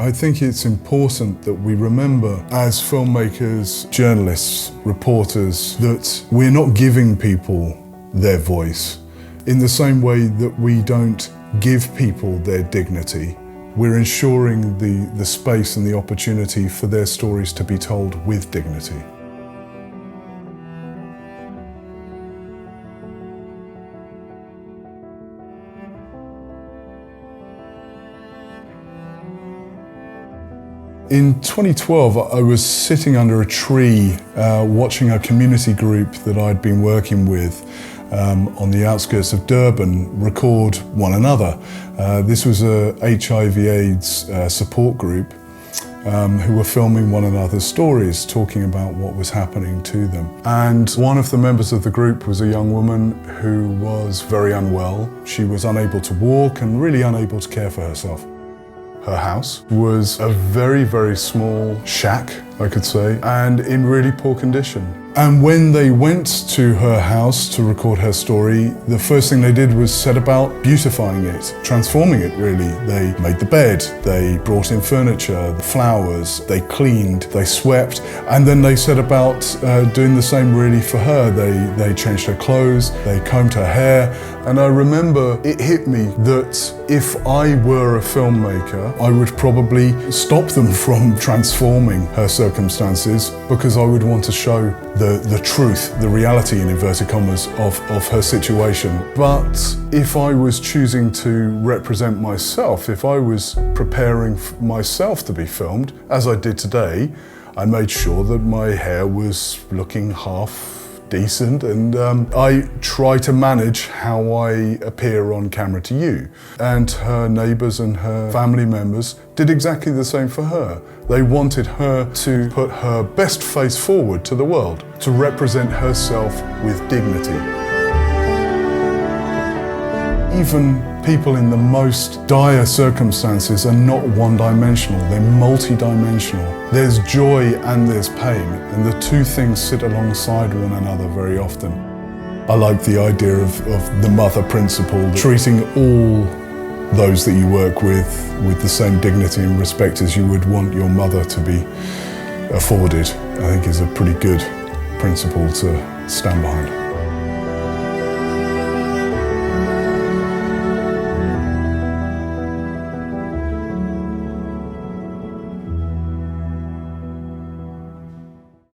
I think it's important that we remember, as filmmakers, journalists, reporters, that we're not giving people their voice. In the same way that we don't give people their dignity, we're ensuring the space and the opportunity for their stories to be told with dignity. In 2012, I was sitting under a tree watching a community group that I'd been working with on the outskirts of Durban record one another. This was a HIV/AIDS support group who were filming one another's stories, talking about what was happening to them. And one of the members of the group was a young woman who was very unwell. She was unable to walk and really unable to care for herself. Her house was a very, very small shack, I could say, and in really poor condition. And when they went to her house to record her story, the first thing they did was set about beautifying it, transforming it really. They made the bed, they brought in furniture, the flowers, they cleaned, they swept, and then they set about doing the same really for her. They changed her clothes, they combed her hair, and I remember it hit me that if I were a filmmaker, I would probably stop them from transforming her circumstances, because I would want to show the truth, the reality in inverted commas of her situation. But if I was choosing to represent myself, if I was preparing myself to be filmed, as I did today, I made sure that my hair was looking half decent, and I try to manage how I appear on camera to you. And her neighbours and her family members did exactly the same for her. They wanted her to put her best face forward to the world, to represent herself with dignity. Even people in the most dire circumstances are not one-dimensional, they're multi-dimensional. There's joy and there's pain, and the two things sit alongside one another very often. I like the idea of the mother principle, treating all those that you work with the same dignity and respect as you would want your mother to be afforded. I think is a pretty good principle to stand behind.